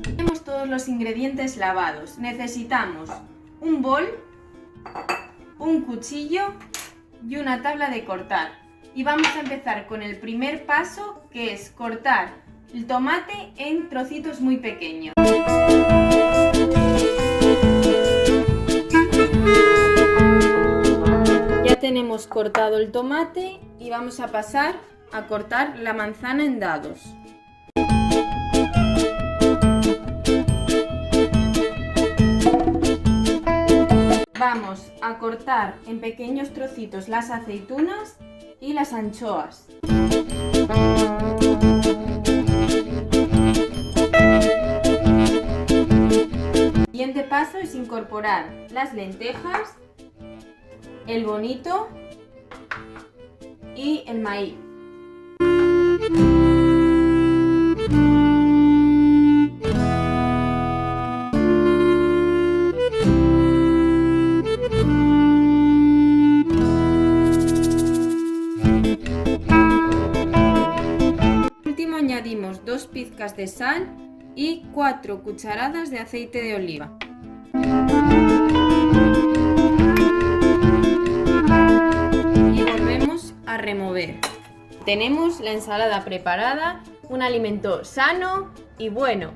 Tenemos todos los ingredientes lavados. Necesitamos un bol, un cuchillo y una tabla de cortar. Y vamos a empezar con el primer paso, que es cortar el tomate en trocitos muy pequeños. Ya tenemos cortado el tomate y vamos a pasar a cortar la manzana en dados. Vamos a cortar en pequeños trocitos las aceitunas y las anchoas. El siguiente paso es incorporar las lentejas, el bonito y el maíz. Añadimos 2 pizcas de sal y 4 cucharadas de aceite de oliva. Y volvemos a remover. Tenemos la ensalada preparada, un alimento sano y bueno.